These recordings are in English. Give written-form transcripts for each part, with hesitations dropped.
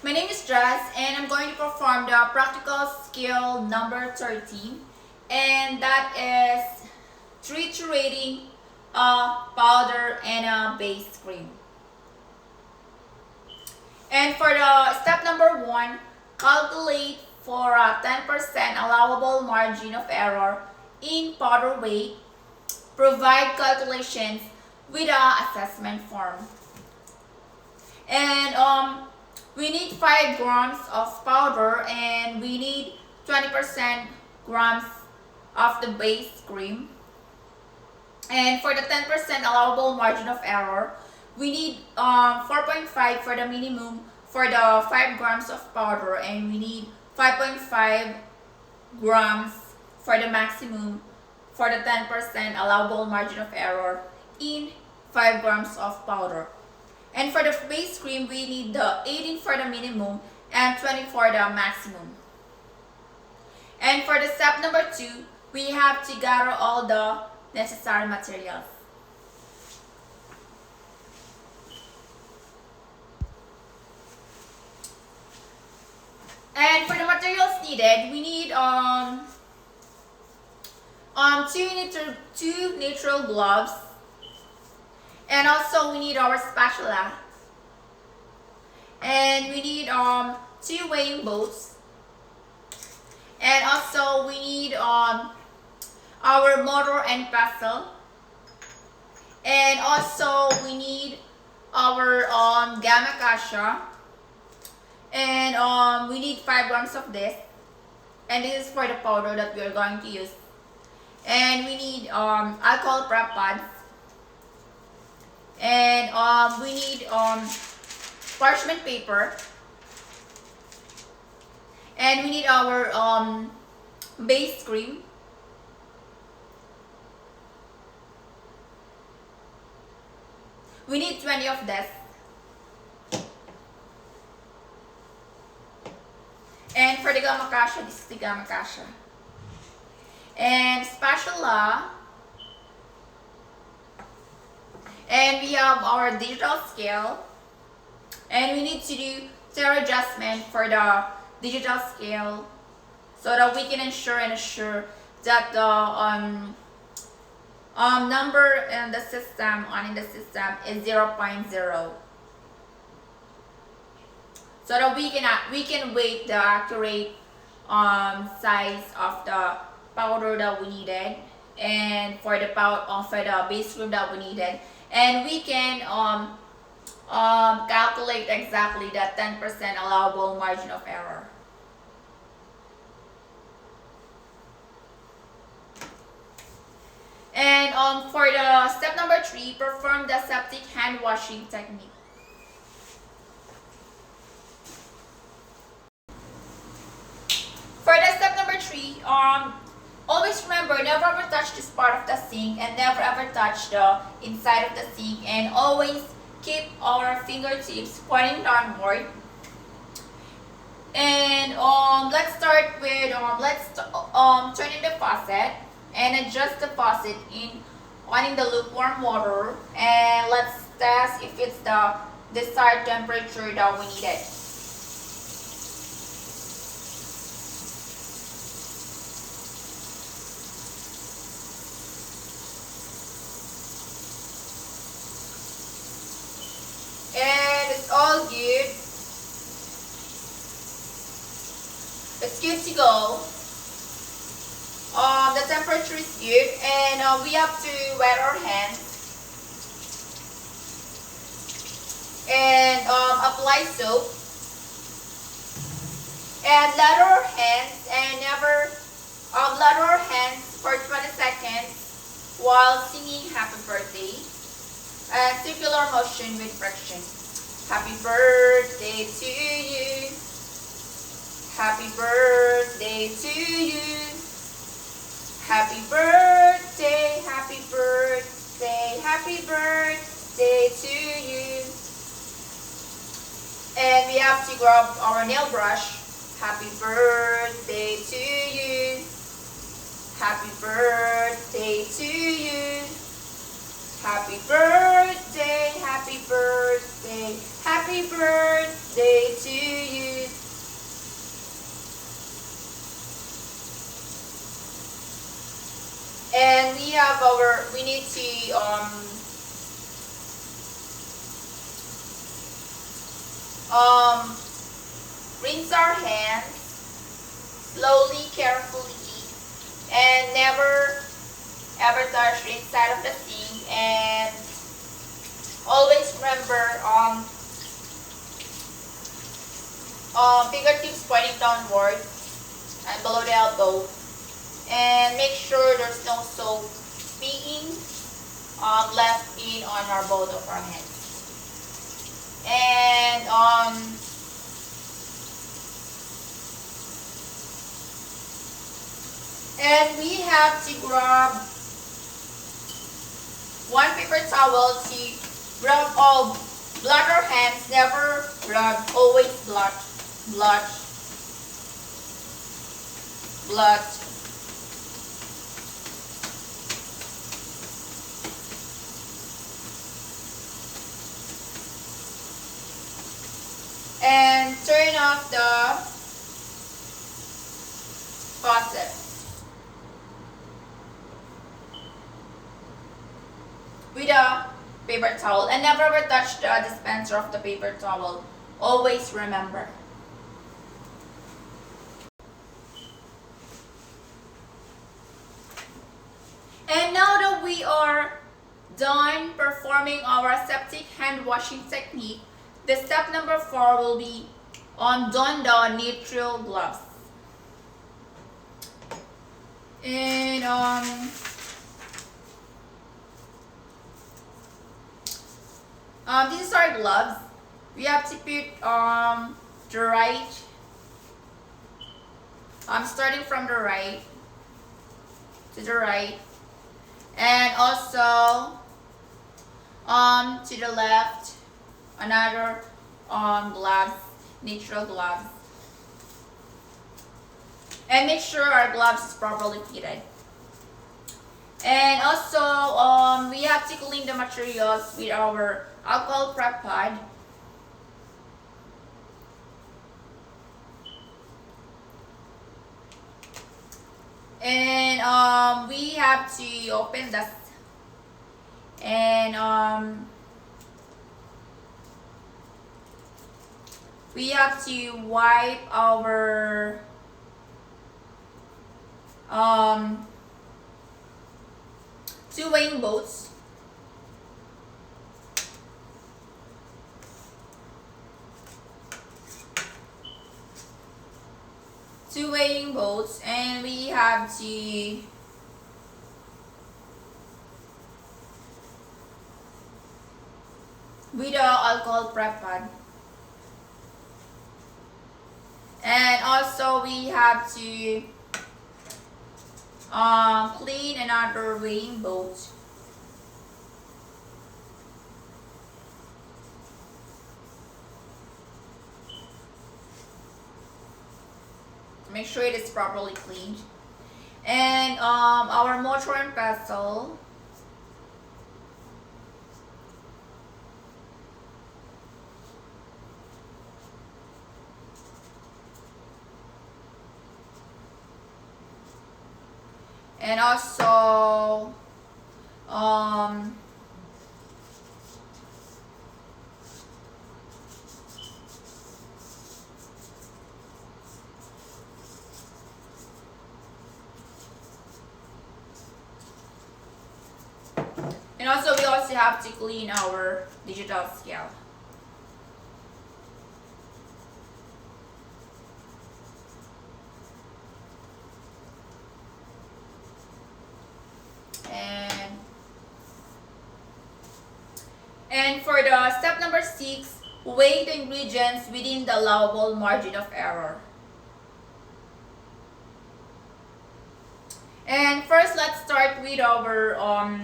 My name is Jazz and I'm going to perform the practical skill number 13, and that is triturating a powder and a base cream. And for the step number 1, calculate for a 10% allowable margin of error in powder weight. Provide calculations with a assessment form. And we need 5 grams of powder and we need 20% grams of the base cream. And for the 10% allowable margin of error, we need 4.5 for the minimum for the 5 grams of powder, and we need 5.5 grams for the maximum for the 10% allowable margin of error in 5 grams of powder. And for the base cream, we need the 18 for the minimum and 20 for the maximum. And for the step number 2, we have to gather all the necessary materials. And for the materials needed, we need two neutral gloves, and also we need our spatula, and we need 2 weighing bolts, and also we need our motor and pestle, and also we need our gamma cassia, and we need 5 grams of this, and this is for the powder that we are going to use. And we need alcohol prep pads, and we need parchment paper, and we need our base cream, we need 20 of this, and for the gamma cassia, this is the gamma cassia, and spatula, and we have our digital scale, and we need to do tear adjustment for the digital scale so that we can ensure that the number in the system is 0.0, so that we can weight the accurate size of the powder that we needed, and for the base cream that we needed, and we can calculate exactly that 10% allowable margin of error. And for the step number 3, perform the septic hand washing technique. For the step number 3, always remember, never ever touch this part of the sink, and never ever touch the inside of the sink, and always keep our fingertips pointing downward. And let's start with turn in the faucet and adjust the faucet on the lukewarm water, and let's test if it's the desired temperature that we needed. And it's all good. It's good to go. The temperature is good, and we have to wet our hands and apply soap, and lather our hands, and never lather our hands for 20 seconds while singing happy birthday, and circular motion with friction. Happy birthday to you. Happy birthday to you. Happy birthday, happy birthday, happy birthday to you. And we have to grab our nail brush. Happy birthday to you. Happy birthday to you. Happy birthday, happy birthday, happy birthday to you. to rinse our hands slowly, carefully, and never ever touch the inside of the sink. And always remember fingertips pointing downward and below the elbow, and make sure there's no soap being left in on our both of our hands. And we have to grab one paper towel to rub all, blot our hands, never rub, always blot, blot, blot. And turn off the faucet with a paper towel, and never ever touch the dispenser of the paper towel. Always remember. And now that we are done performing our aseptic hand washing technique, the step number 4 will be on don the nitrile gloves. And these are gloves. We have to put the right. I'm starting from the right to the right, and also to the left, another gloves, nitrile gloves. And make sure our gloves is properly fitted. And also we have to clean the materials with our alcohol prep pad. And we have to open this, and we have to wipe our two weighing bolts. Two weighing bolts, and we have to with the alcohol prep pad. And also we have to clean another weighing bolt. Make sure it is properly cleaned. And our motor and pestle. And also we also have to clean our digital scale. And for the step number 6, weigh the ingredients within the allowable margin of error. And first, let's start with our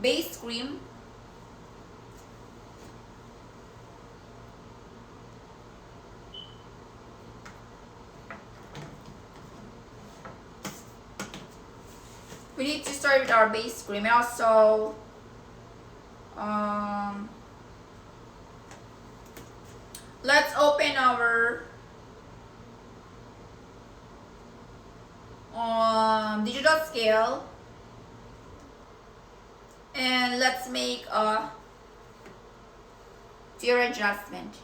base cream. We need to start with our base cream. Also let's open our digital scale, and let's make a tier adjustment.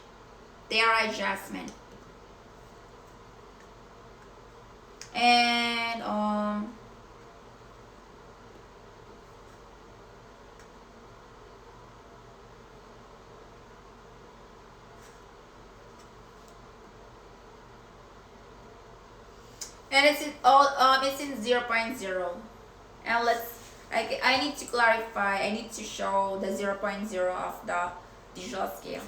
And it's in 0.0. And I need to clarify, I need to show the 0.0 of the digital scale.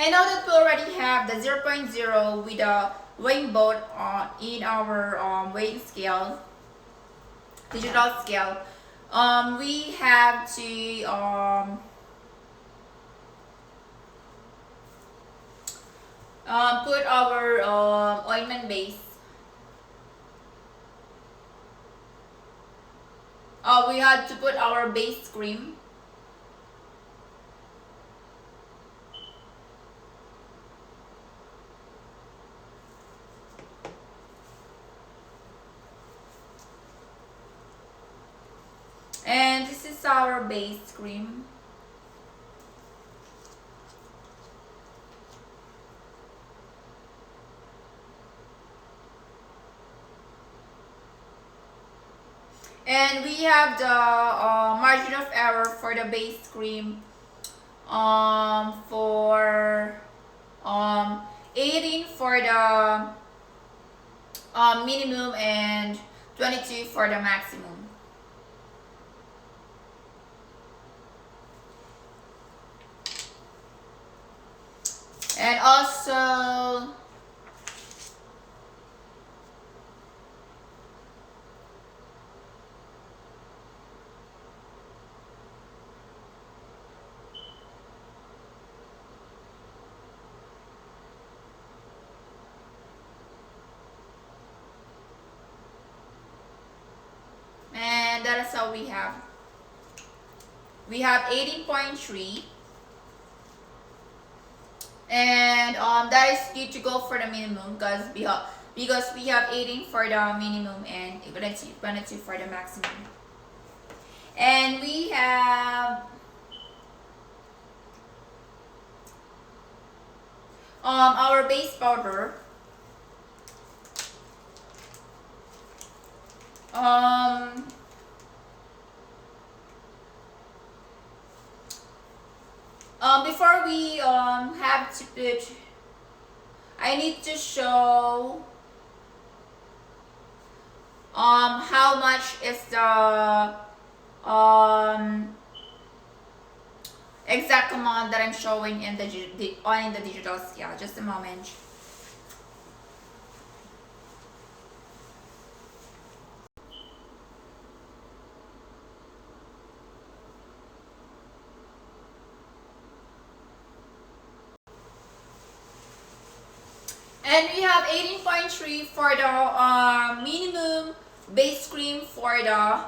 And now that we already have the 0.0 with a weighing boat in our weighing scale, digital scale, we have to put our ointment base. We had to put our base cream. And this is our base cream. And we have the margin of error for the base cream for 18 for the minimum and 22 for the maximum. And also and that is how we have 18.3, and that is good to go for the minimum because we have 18 for the minimum and 22 for the maximum. And we have our base powder. Before we have to put, I need to show how much is the exact amount that I'm showing in the digital scale. Just a moment. And we have 18.3 for the minimum base cream for the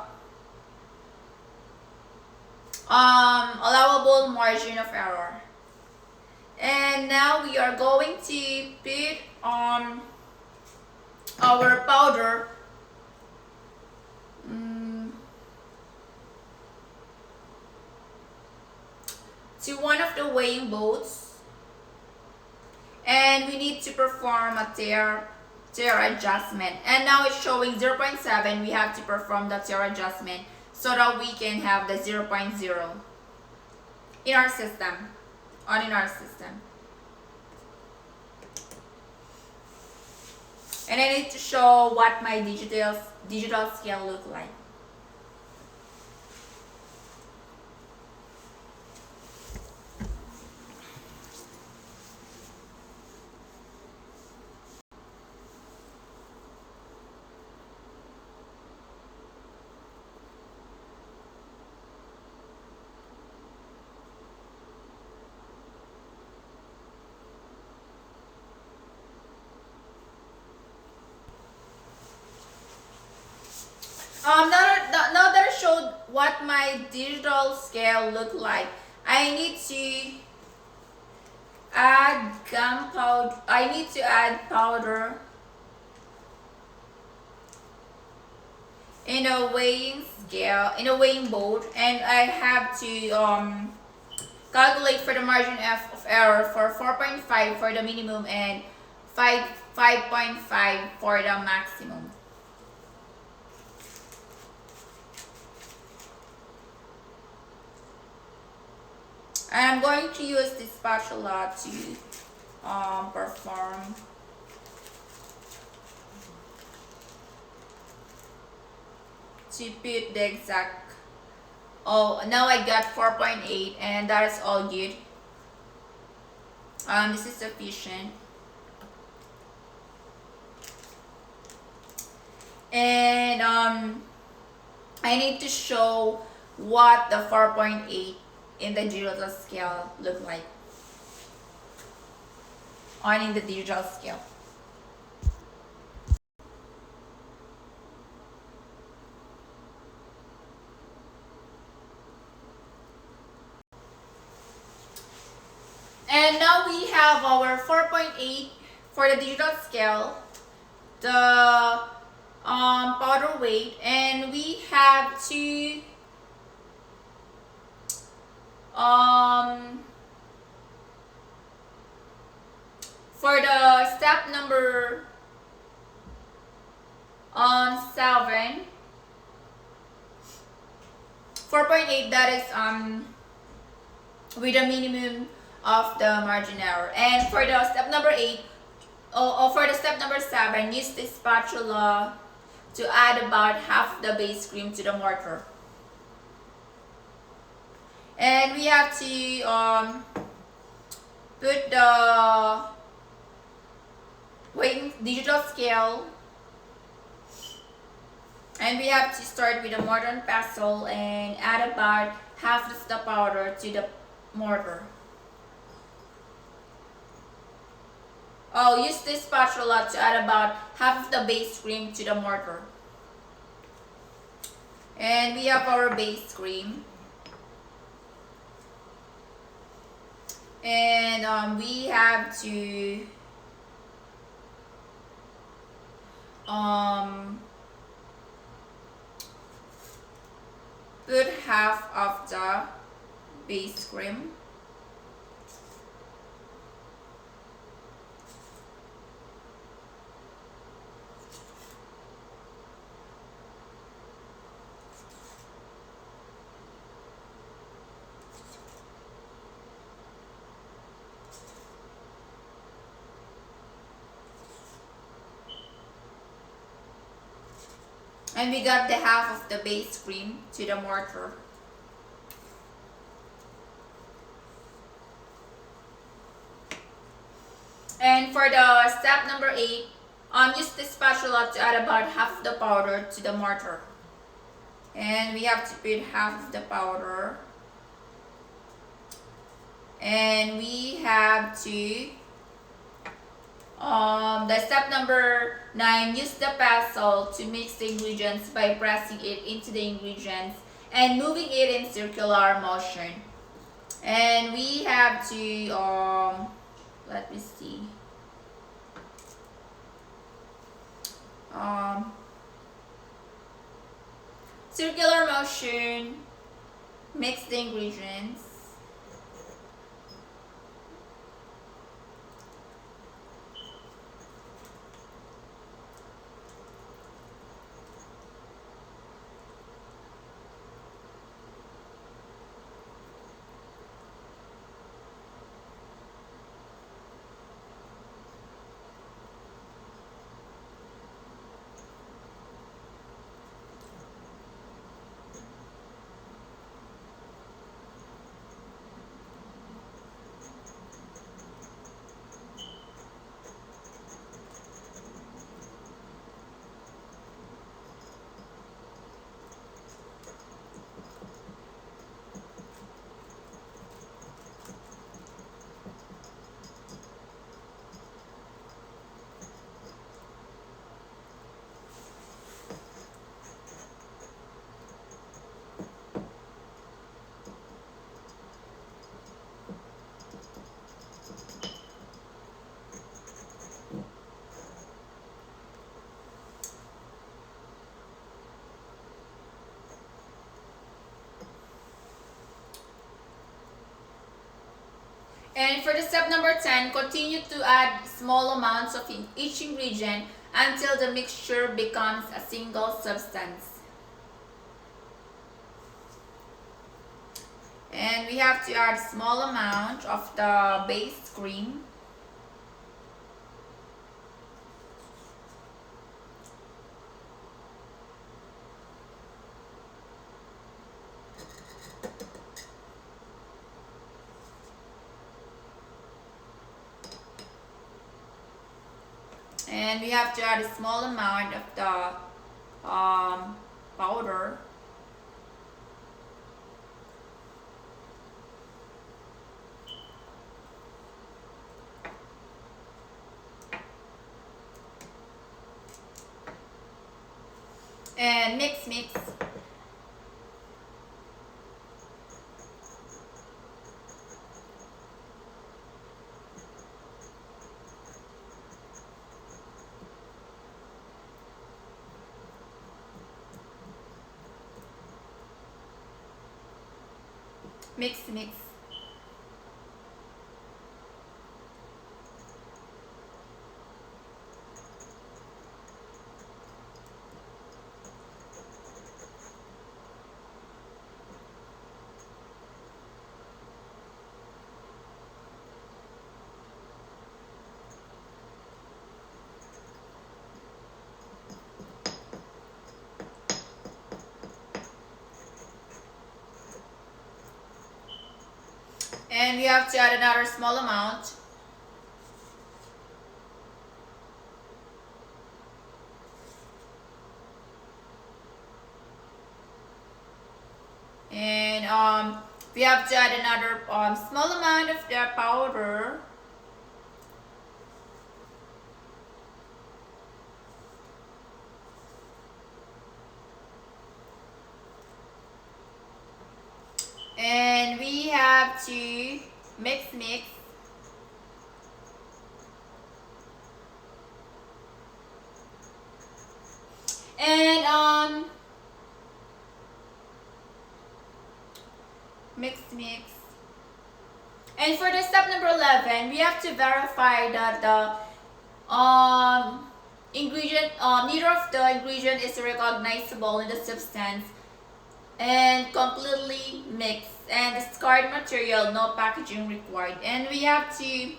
allowable margin of error. And now we are going to put our powder to one of the weighing boats. And we need to perform a tear adjustment. And now it's showing 0.7. We have to perform the tear adjustment so that we can have the 0.0 in our system. And I need to show what my digital scale look like. Now that I showed what my digital scale look like, I need to add gunpowder. I need to add powder in a weighing scale, in a weighing board, and I have to calculate for the margin of error for 4.5 for the minimum and 5.5 for the maximum. And I'm going to use this spatula to perform to put the exact. Oh, now I got 4.8 and that is all good. This is sufficient. And I need to show what the 4.8 in the digital scale look like on in the digital scale. And now we have our 4.8 for the digital scale, the powder weight, and we have to for the step number 7, 4.8, that is with a minimum of the margin error. And for the step number 8, for the step number 7, use the spatula to add about half the base cream to the mortar. And we have to put the weighing digital scale, and we have to start with a mortar and pestle and add about half the powder to the mortar. Use this spatula to add about half of the base cream to the mortar. And we have our base cream. And we have to put half of the base cream. And we got the half of the base cream to the mortar. And for the step number 8, use the spatula to add about half the powder to the mortar. And we have to put half of the powder. And we have to the step number 9, use the pestle to mix the ingredients by pressing it into the ingredients and moving it in circular motion. And we have to let me see, circular motion, mix the ingredients. And for the step number 10, continue to add small amounts of each ingredient until the mixture becomes a single substance. And we have to add small amount of the base cream. And we have to add a small amount of the powder. And mix. Mix. And we have to add another small amount. And we have to add another small amount of the powder. And we have to mix. And mix. And for the step number 11, we have to verify that the ingredient, neither of the ingredient is recognizable in the substance, and completely mix. And discard material, no packaging required. And we have to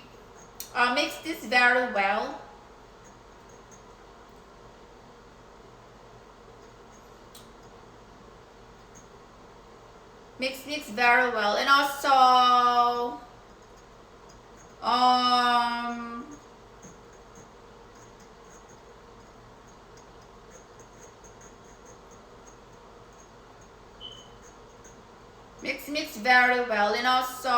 mix this very well. Mix very well. And also mix very well. And also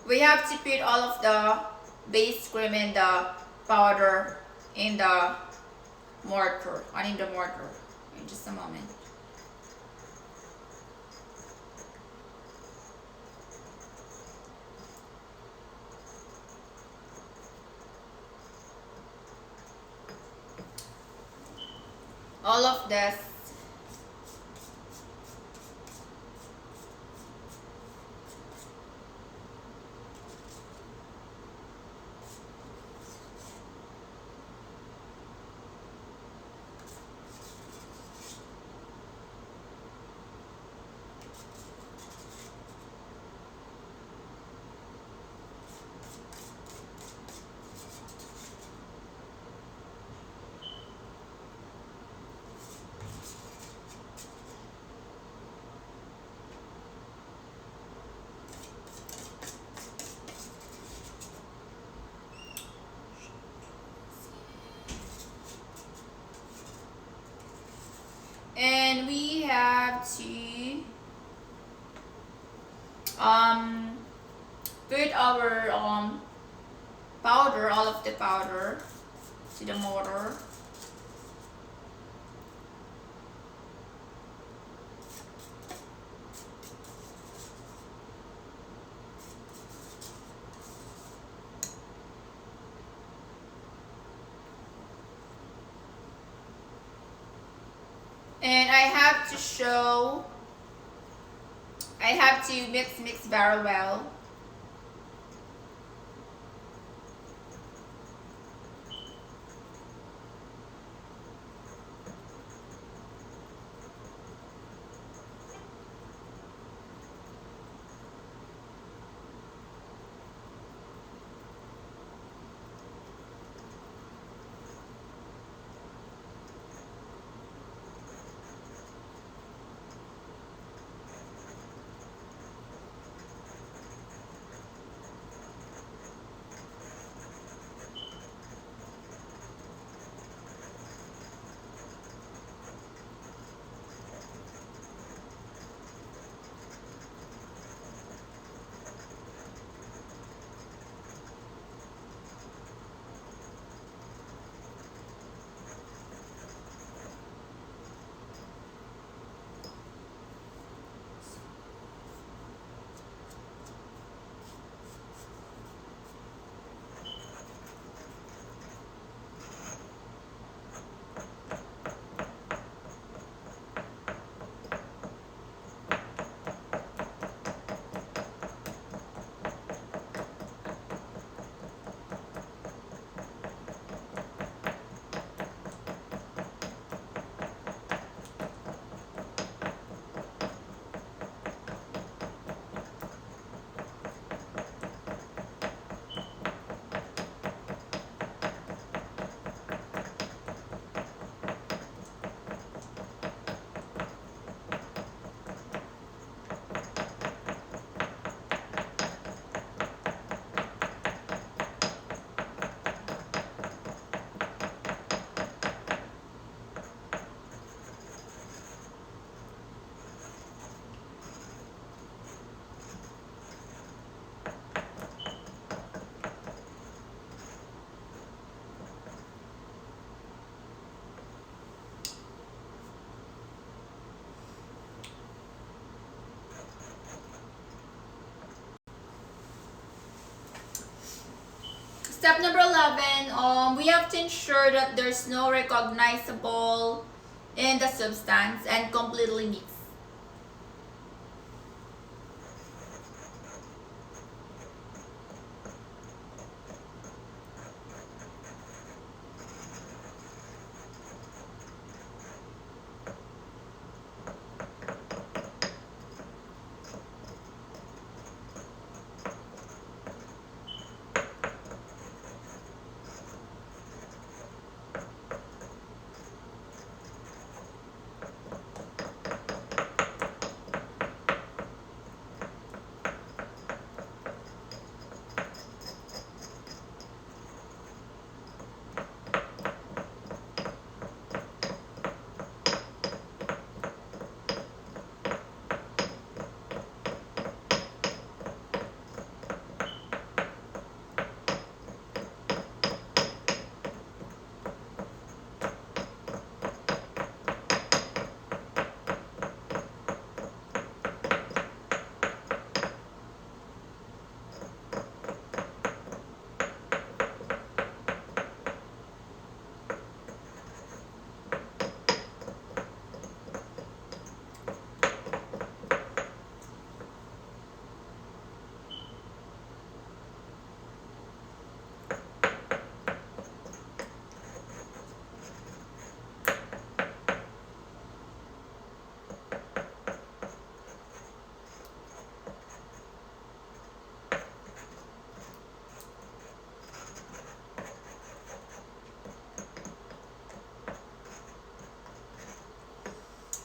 we have to put all of the base cream and the powder in the mortar. In just a moment. All of this. And we have to put our powder, all of the powder, to the mortar. And I have to show I have to mix very well. Step number 11, we have to ensure that there's no recognizable in the substance and completely mix.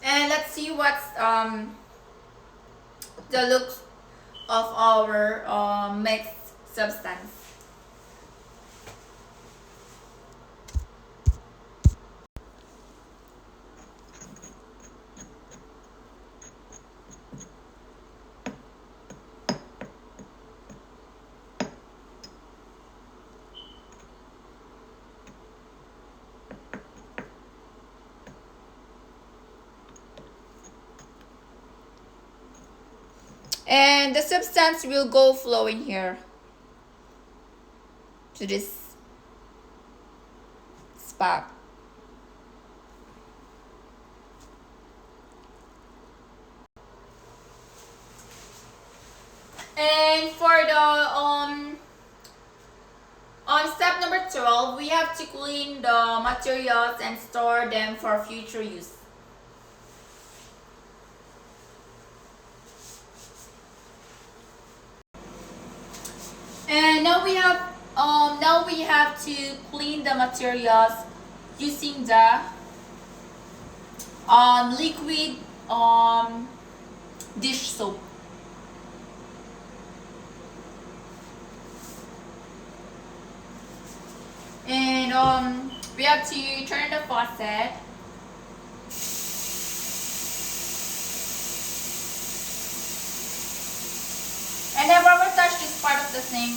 And let's see what's the looks of our mixed substance. And the substance will go flowing here to this spot. on step number 12, we have to clean the materials and store them for future use. And now we have to clean the materials using the liquid dish soap. And we have to turn the faucet. And never touch this part of the sink.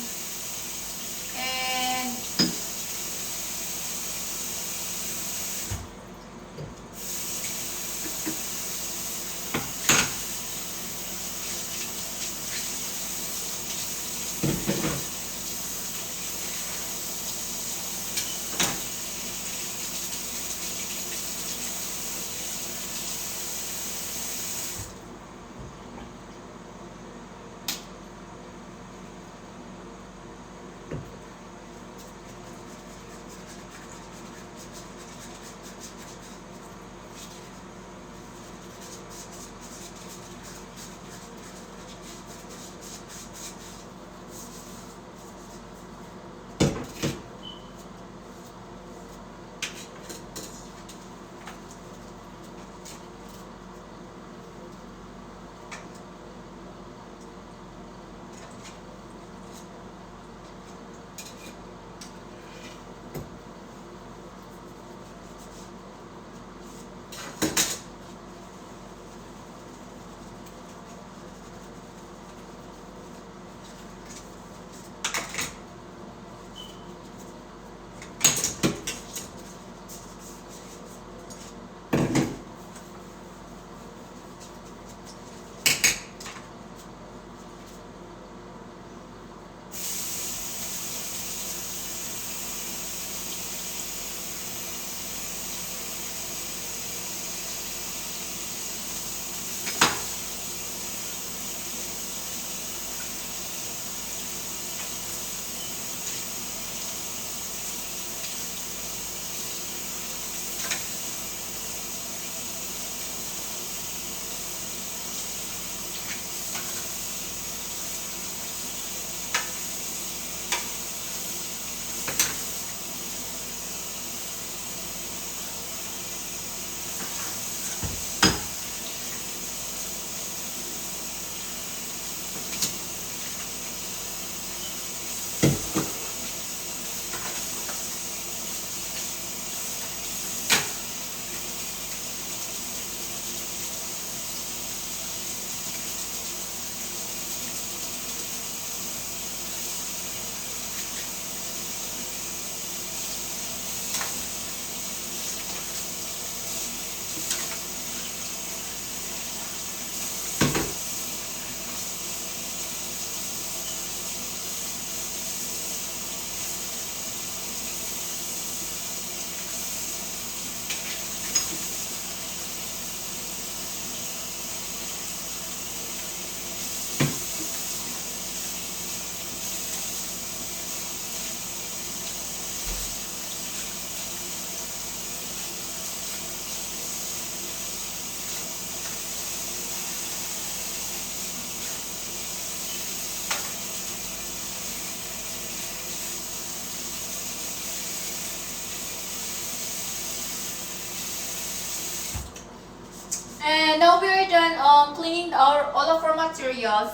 And now we are done cleaning all of our materials.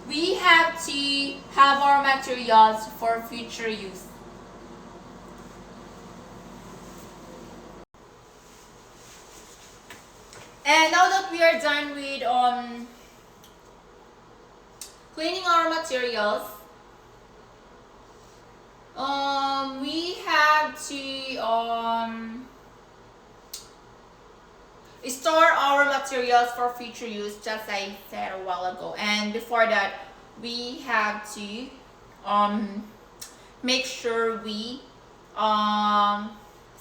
We have to have our materials for future use. And now that we are done with cleaning our materials, we have to store our materials for future use, just like I said a while ago. And before that, we have to make sure we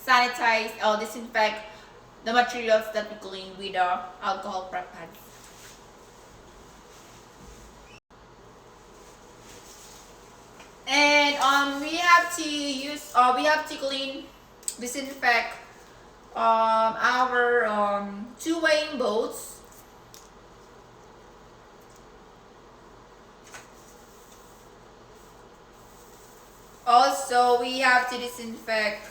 sanitize or disinfect the materials that we clean with our alcohol prep pads. And we have to use we have to clean, disinfect our two weighing boats. Also, we have to disinfect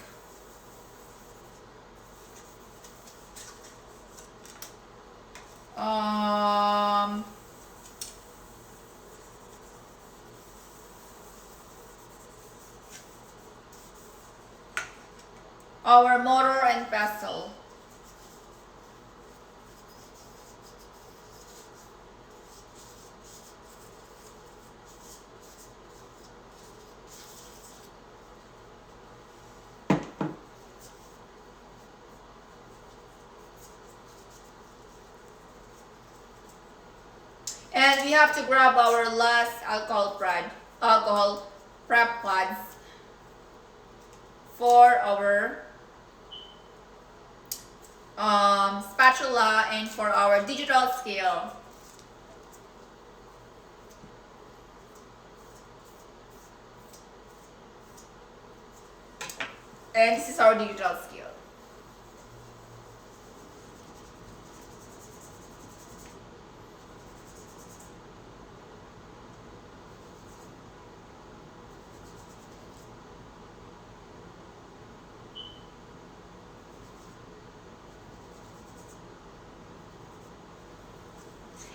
our motor and vessel. And we have to grab our last alcohol prep pads for our spatula and for our digital scale. And this is our digital scale.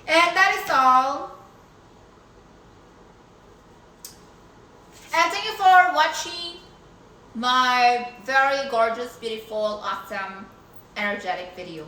And that is all. And thank you for watching my very gorgeous, beautiful, awesome, energetic video.